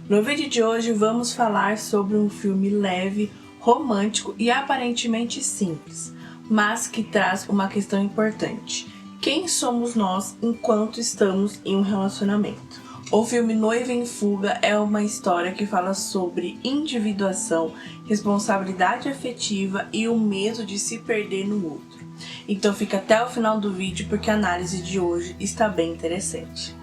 No vídeo de hoje vamos falar sobre um filme leve, romântico e aparentemente simples, mas que traz uma questão importante. Quem somos nós enquanto estamos em um relacionamento? O filme Noiva em Fuga é uma história que fala sobre individuação, responsabilidade afetiva e o medo de se perder no outro. Então fica até o final do vídeo porque a análise de hoje está bem interessante.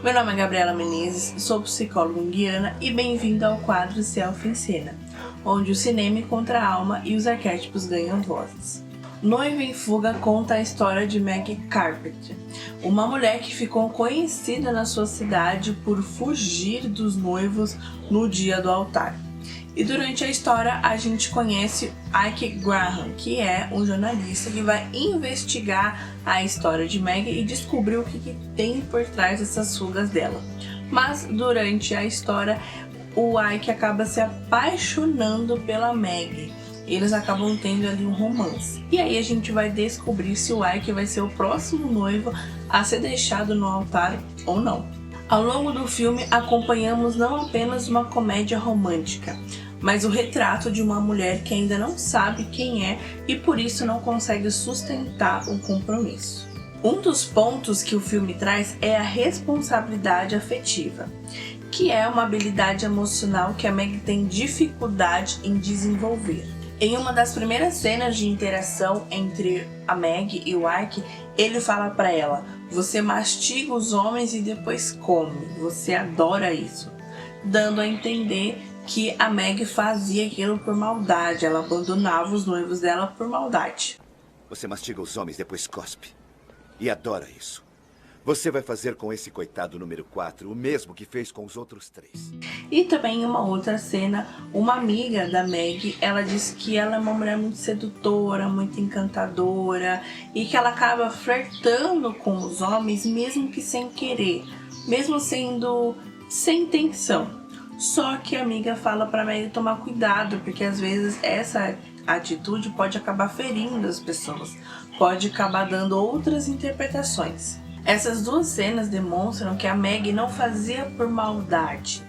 Meu nome é Gabriela Menezes, sou psicóloga junguiana e bem-vindo ao quadro Selfie em Cena, onde o cinema encontra a alma e os arquétipos ganham vozes. Noiva em Fuga conta a história de Meg Carpenter, uma mulher que ficou conhecida na sua cidade por fugir dos noivos no dia do altar. E durante a história a gente conhece Ike Graham, que é um jornalista que vai investigar a história de Meg e descobrir o que tem por trás dessas fugas dela. Mas durante a história o Ike acaba se apaixonando pela Meg. Eles acabam tendo ali um romance. E aí a gente vai descobrir se o Ike vai ser o próximo noivo a ser deixado no altar ou não. Ao longo do filme acompanhamos não apenas uma comédia romântica, mas o retrato de uma mulher que ainda não sabe quem é e por isso não consegue sustentar o compromisso. Um dos pontos que o filme traz é a responsabilidade afetiva, que é uma habilidade emocional que a Meg tem dificuldade em desenvolver. Em uma das primeiras cenas de interação entre a Meg e o Ike, ele fala para ela: "Você mastiga os homens e depois come, você adora isso", dando a entender que a Meg fazia aquilo por maldade, ela abandonava os noivos dela por maldade. Você mastiga os homens, depois cospe. E adora isso. Você vai fazer com esse coitado número 4 o mesmo que fez com os outros 3. E também em uma outra cena, uma amiga da Meg, ela diz que ela é uma mulher muito sedutora, muito encantadora e que ela acaba flertando com os homens mesmo que sem querer, mesmo sendo sem intenção. Só que a amiga fala pra Meg tomar cuidado, porque às vezes essa atitude pode acabar ferindo as pessoas, pode acabar dando outras interpretações. Essas duas cenas demonstram que a Meg não fazia por maldade.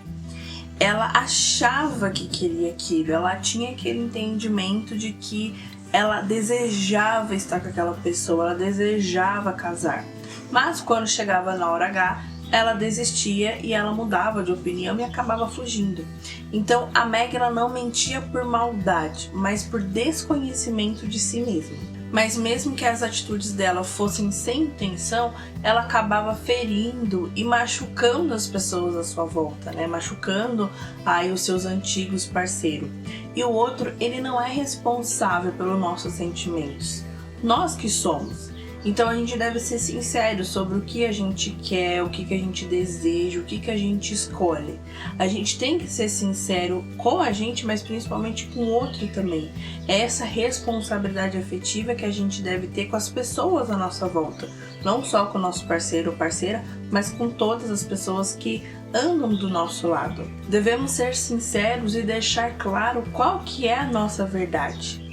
Ela achava que queria aquilo, ela tinha aquele entendimento de que ela desejava estar com aquela pessoa, ela desejava casar. Mas quando chegava na hora H, ela desistia e ela mudava de opinião e acabava fugindo. Então a Meg ela não mentia por maldade, mas por desconhecimento de si mesma. Mas mesmo que as atitudes dela fossem sem intenção, ela acabava ferindo e machucando as pessoas à sua volta, né? Machucando aí os seus antigos parceiros. E o outro, ele não é responsável pelos nossos sentimentos. Nós que somos. Então a gente deve ser sincero sobre o que a gente quer, o que a gente deseja, o que a gente escolhe. A gente tem que ser sincero com a gente, mas principalmente com o outro também. É essa responsabilidade afetiva que a gente deve ter com as pessoas à nossa volta. Não só com o nosso parceiro ou parceira, mas com todas as pessoas que andam do nosso lado. Devemos ser sinceros e deixar claro qual que é a nossa verdade.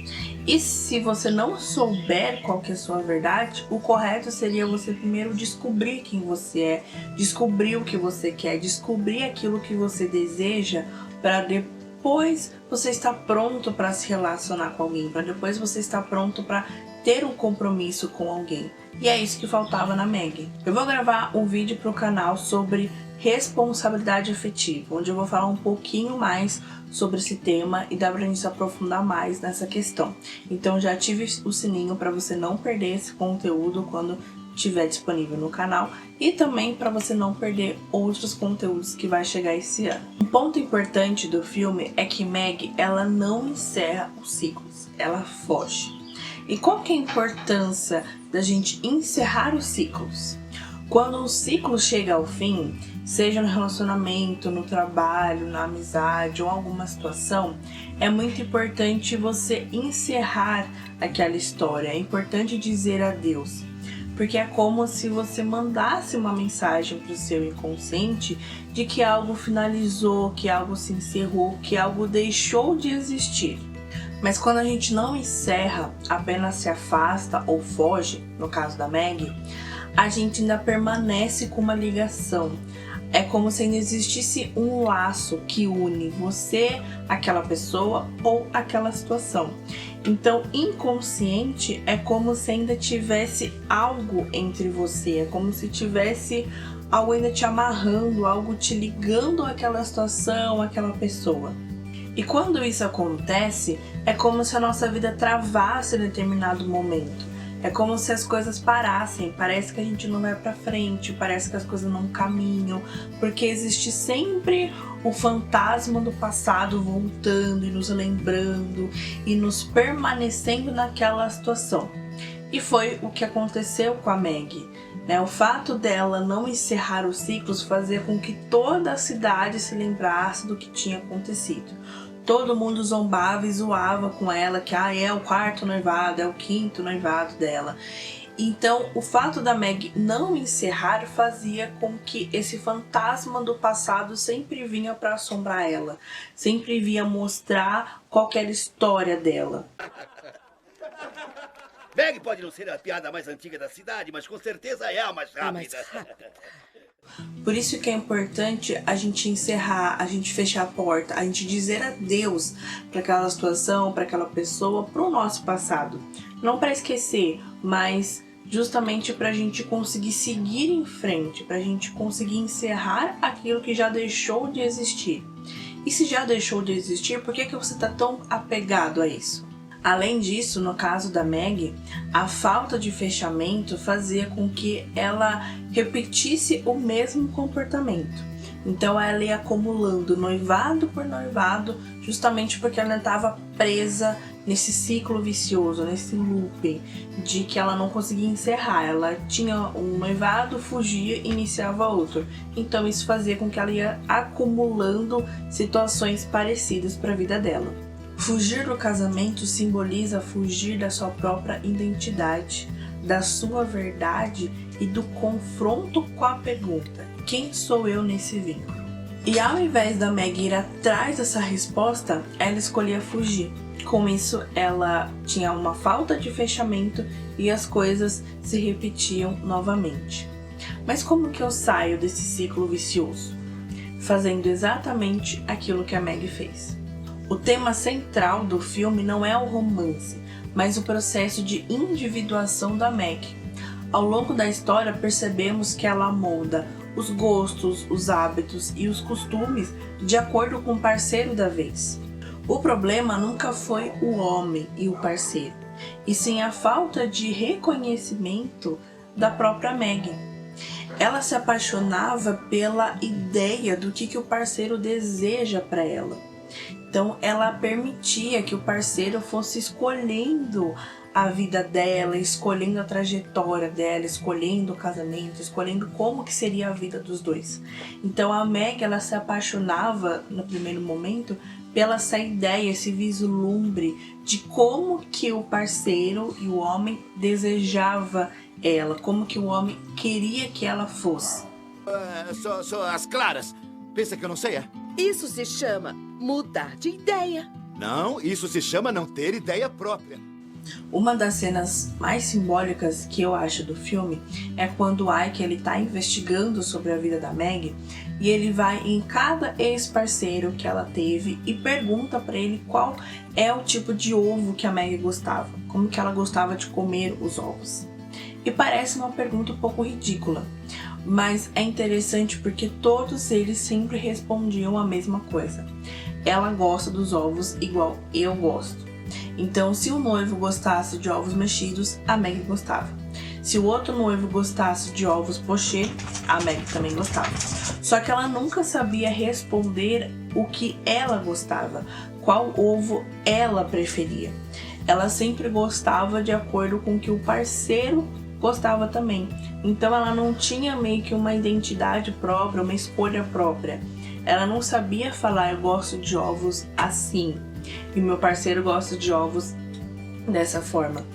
E se você não souber qual que é a sua verdade, o correto seria você primeiro descobrir quem você é, descobrir o que você quer, descobrir aquilo que você deseja, para depois você estar pronto para se relacionar com alguém, para depois você estar pronto para ter um compromisso com alguém. E é isso que faltava na Meg. Eu vou gravar um vídeo para o canal sobre responsabilidade afetiva, onde eu vou falar um pouquinho mais sobre esse tema e dá pra gente se aprofundar mais nessa questão. Então já ative o sininho para você não perder esse conteúdo quando estiver disponível no canal e também para você não perder outros conteúdos que vai chegar esse ano. Um ponto importante do filme é que Meg, ela não encerra os ciclos, ela foge. E qual que é a importância da gente encerrar os ciclos? Quando um ciclo chega ao fim, seja no relacionamento, no trabalho, na amizade ou alguma situação, é muito importante você encerrar aquela história, é importante dizer adeus. Porque é como se você mandasse uma mensagem para o seu inconsciente de que algo finalizou, que algo se encerrou, que algo deixou de existir. Mas quando a gente não encerra, apenas se afasta ou foge, no caso da Meg, a gente ainda permanece com uma ligação. É como se não existisse um laço que une você, aquela pessoa ou aquela situação. Então, inconsciente é como se ainda tivesse algo entre você, é como se tivesse algo ainda te amarrando, algo te ligando àquela situação, àquela pessoa. E quando isso acontece, é como se a nossa vida travasse em determinado momento. É como se as coisas parassem, parece que a gente não vai pra frente, parece que as coisas não caminham, porque existe sempre o fantasma do passado voltando e nos lembrando e nos permanecendo naquela situação. E foi o que aconteceu com a Maggie, né? O fato dela não encerrar os ciclos fazia com que toda a cidade se lembrasse do que tinha acontecido. Todo mundo zombava e zoava com ela que é o quarto noivado, é o quinto noivado dela. Então, o fato da Maggie não encerrar fazia com que esse fantasma do passado sempre vinha para assombrar ela, sempre vinha mostrar qualquer história dela. Maggie pode não ser a piada mais antiga da cidade, mas com certeza é a mais rápida. Por isso que é importante a gente encerrar, a gente fechar a porta, a gente dizer adeus para aquela situação, para aquela pessoa, para o nosso passado. Não para esquecer, mas justamente para a gente conseguir seguir em frente, para a gente conseguir encerrar aquilo que já deixou de existir. E se já deixou de existir, por que você está tão apegado a isso? Além disso, no caso da Maggie, a falta de fechamento fazia com que ela repetisse o mesmo comportamento. Então ela ia acumulando noivado por noivado, justamente porque ela estava presa nesse ciclo vicioso, nesse looping, de que ela não conseguia encerrar. Ela tinha um noivado, fugia e iniciava outro. Então isso fazia com que ela ia acumulando situações parecidas para a vida dela. Fugir do casamento simboliza fugir da sua própria identidade, da sua verdade e do confronto com a pergunta: quem sou eu nesse vínculo? E ao invés da Maggie ir atrás dessa resposta, ela escolhia fugir. Com isso, ela tinha uma falta de fechamento e as coisas se repetiam novamente. Mas como que eu saio desse ciclo vicioso? Fazendo exatamente aquilo que a Maggie fez. O tema central do filme não é o romance, mas o processo de individuação da Maggie. Ao longo da história, percebemos que ela molda os gostos, os hábitos e os costumes de acordo com o parceiro da vez. O problema nunca foi o homem e o parceiro, e sim a falta de reconhecimento da própria Maggie. Ela se apaixonava pela ideia do que o parceiro deseja para ela. Então ela permitia que o parceiro fosse escolhendo a vida dela, escolhendo a trajetória dela, escolhendo o casamento, escolhendo como que seria a vida dos dois. Então a Maggie, ela se apaixonava no primeiro momento pela essa ideia, esse vislumbre de como que o parceiro e o homem desejava ela, como que o homem queria que ela fosse. Só as claras. Pensa que eu não sei, é? Isso se chama mudar de ideia. Não, isso se chama não ter ideia própria. Uma das cenas mais simbólicas que eu acho do filme é quando o Ike ele tá investigando sobre a vida da Maggie e ele vai em cada ex-parceiro que ela teve e pergunta para ele qual é o tipo de ovo que a Maggie gostava, como que ela gostava de comer os ovos. E parece uma pergunta um pouco ridícula, mas é interessante porque todos eles sempre respondiam a mesma coisa. Ela gosta dos ovos igual eu gosto. Então, se o noivo gostasse de ovos mexidos, a Maggie gostava. Se o outro noivo gostasse de ovos pochê, a Maggie também gostava. Só que ela nunca sabia responder o que ela gostava, qual ovo ela preferia. Ela sempre gostava de acordo com o que o parceiro gostava também. Então ela não tinha meio que uma identidade própria, uma escolha própria. Ela não sabia falar, eu gosto de ovos assim, e meu parceiro gosta de ovos dessa forma.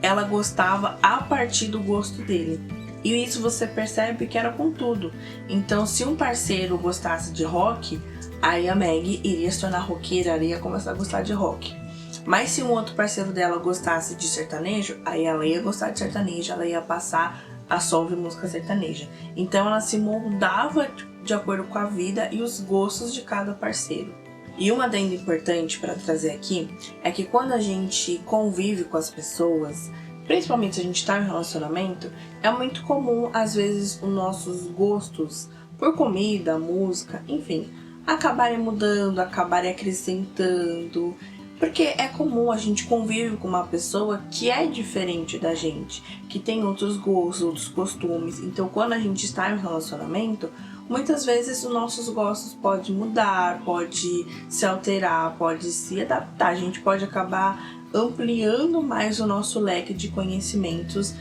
Ela gostava a partir do gosto dele. E isso você percebe que era com tudo. Então, se um parceiro gostasse de rock, aí a Maggie iria se tornar roqueira, ela ia começar a gostar de rock. Mas se um outro parceiro dela gostasse de sertanejo, aí ela ia gostar de sertanejo, ela ia passar a só ouvir música sertaneja. Então ela se moldava de acordo com a vida e os gostos de cada parceiro. E uma adendo importante para trazer aqui é que quando a gente convive com as pessoas, principalmente se a gente está em um relacionamento, é muito comum, às vezes, os nossos gostos por comida, música, enfim, acabarem mudando, acabarem acrescentando, porque é comum a gente convive com uma pessoa que é diferente da gente, que tem outros gostos, outros costumes. Então, quando a gente está em um relacionamento, muitas vezes os nossos gostos podem mudar, pode se alterar, pode se adaptar. A gente pode acabar ampliando mais o nosso leque de conhecimentos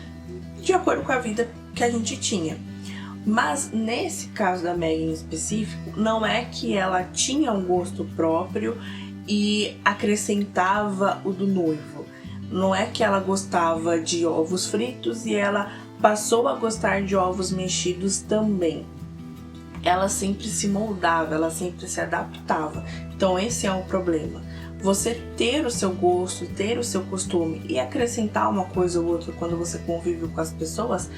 de acordo com a vida que a gente tinha. Mas nesse caso da Meg em específico, não é que ela tinha um gosto próprio e acrescentava o do noivo. Não é que ela gostava de ovos fritos e ela passou a gostar de ovos mexidos também. Ela sempre se moldava, ela sempre se adaptava. Então esse é o problema. Você ter o seu gosto, ter o seu costume e acrescentar uma coisa ou outra quando você convive com as pessoas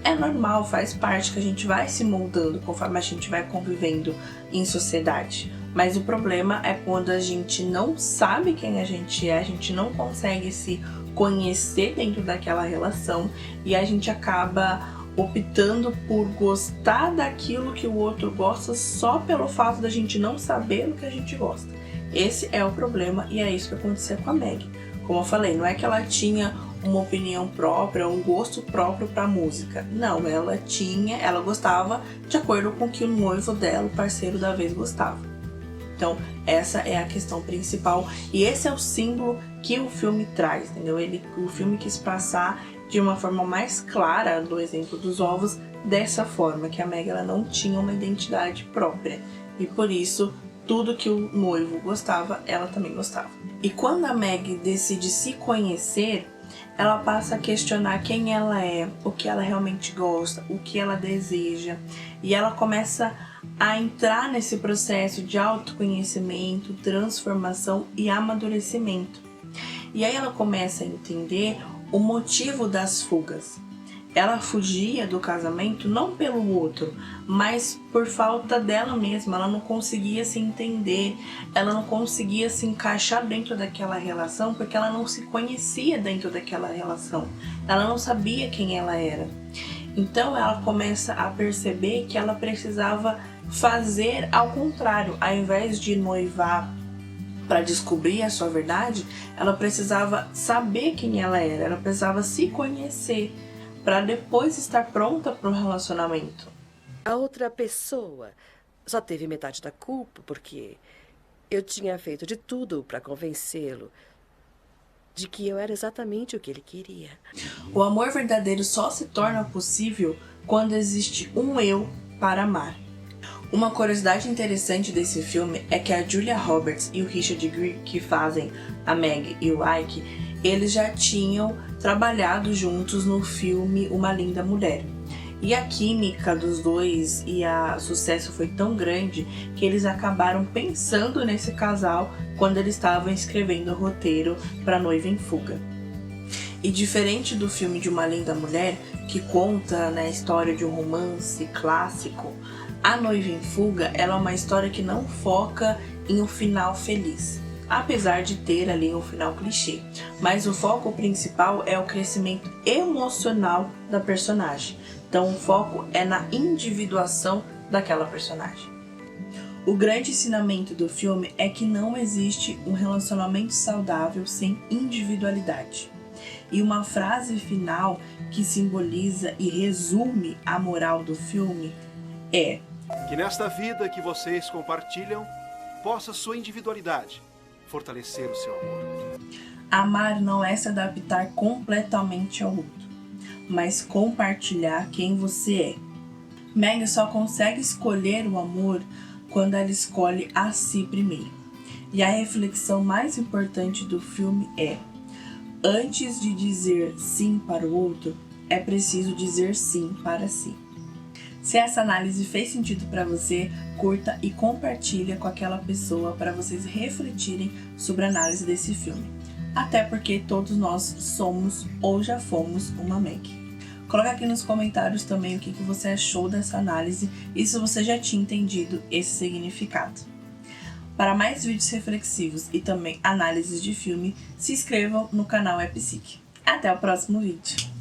é normal, faz parte, que a gente vai se moldando conforme a gente vai convivendo em sociedade. Mas o problema é quando a gente não sabe quem a gente não consegue se conhecer dentro daquela relação e a gente acaba optando por gostar daquilo que o outro gosta só pelo fato da gente não saber o que a gente gosta. Esse é o problema e é isso que aconteceu com a Meg. Como eu falei, não é que ela tinha uma opinião própria, um gosto próprio para música. Não, ela gostava de acordo com o que o noivo dela, o parceiro da vez, gostava. Então, essa é a questão principal e esse é o símbolo que o filme traz, entendeu? O filme quis passar de uma forma mais clara, do exemplo dos ovos, dessa forma, que a Meg ela não tinha uma identidade própria e por isso tudo que o noivo gostava, ela também gostava. E quando a Meg decide se conhecer, ela passa a questionar quem ela é, o que ela realmente gosta, o que ela deseja. E ela começa a entrar nesse processo de autoconhecimento, transformação e amadurecimento. E aí ela começa a entender o motivo das fugas. Ela fugia do casamento não pelo outro, mas por falta dela mesma. Ela não conseguia se entender, ela não conseguia se encaixar dentro daquela relação porque ela não se conhecia dentro daquela relação. Ela não sabia quem ela era. Então ela começa a perceber que ela precisava fazer ao contrário. Ao invés de noivar para descobrir a sua verdade, ela precisava saber quem ela era, ela precisava se conhecer para depois estar pronta para um relacionamento. A outra pessoa só teve metade da culpa porque eu tinha feito de tudo para convencê-lo de que eu era exatamente o que ele queria. O amor verdadeiro só se torna possível quando existe um eu para amar. Uma curiosidade interessante desse filme é que a Julia Roberts e o Richard Gere, que fazem a Meg e o Ike, eles já tinham trabalhado juntos no filme Uma Linda Mulher. E a química dos dois e o sucesso foi tão grande que eles acabaram pensando nesse casal quando eles estavam escrevendo o roteiro para Noiva em Fuga. E diferente do filme de Uma Linda Mulher, que conta a história de um romance clássico, A Noiva em Fuga ela é uma história que não foca em um final feliz, apesar de ter ali um final clichê. Mas o foco principal é o crescimento emocional da personagem. Então o foco é na individuação daquela personagem. O grande ensinamento do filme é que não existe um relacionamento saudável sem individualidade. E uma frase final que simboliza e resume a moral do filme é: que nesta vida que vocês compartilham, possa sua individualidade fortalecer o seu amor. Amar não é se adaptar completamente ao outro, mas compartilhar quem você é. Meg só consegue escolher o amor quando ela escolhe a si primeiro. E a reflexão mais importante do filme é: antes de dizer sim para o outro, é preciso dizer sim para si. Se essa análise fez sentido para você, curta e compartilha com aquela pessoa para vocês refletirem sobre a análise desse filme. Até porque todos nós somos ou já fomos uma Meg. Coloca aqui nos comentários também o que você achou dessa análise e se você já tinha entendido esse significado. Para mais vídeos reflexivos e também análises de filme, se inscrevam no canal É Psique. Até o próximo vídeo!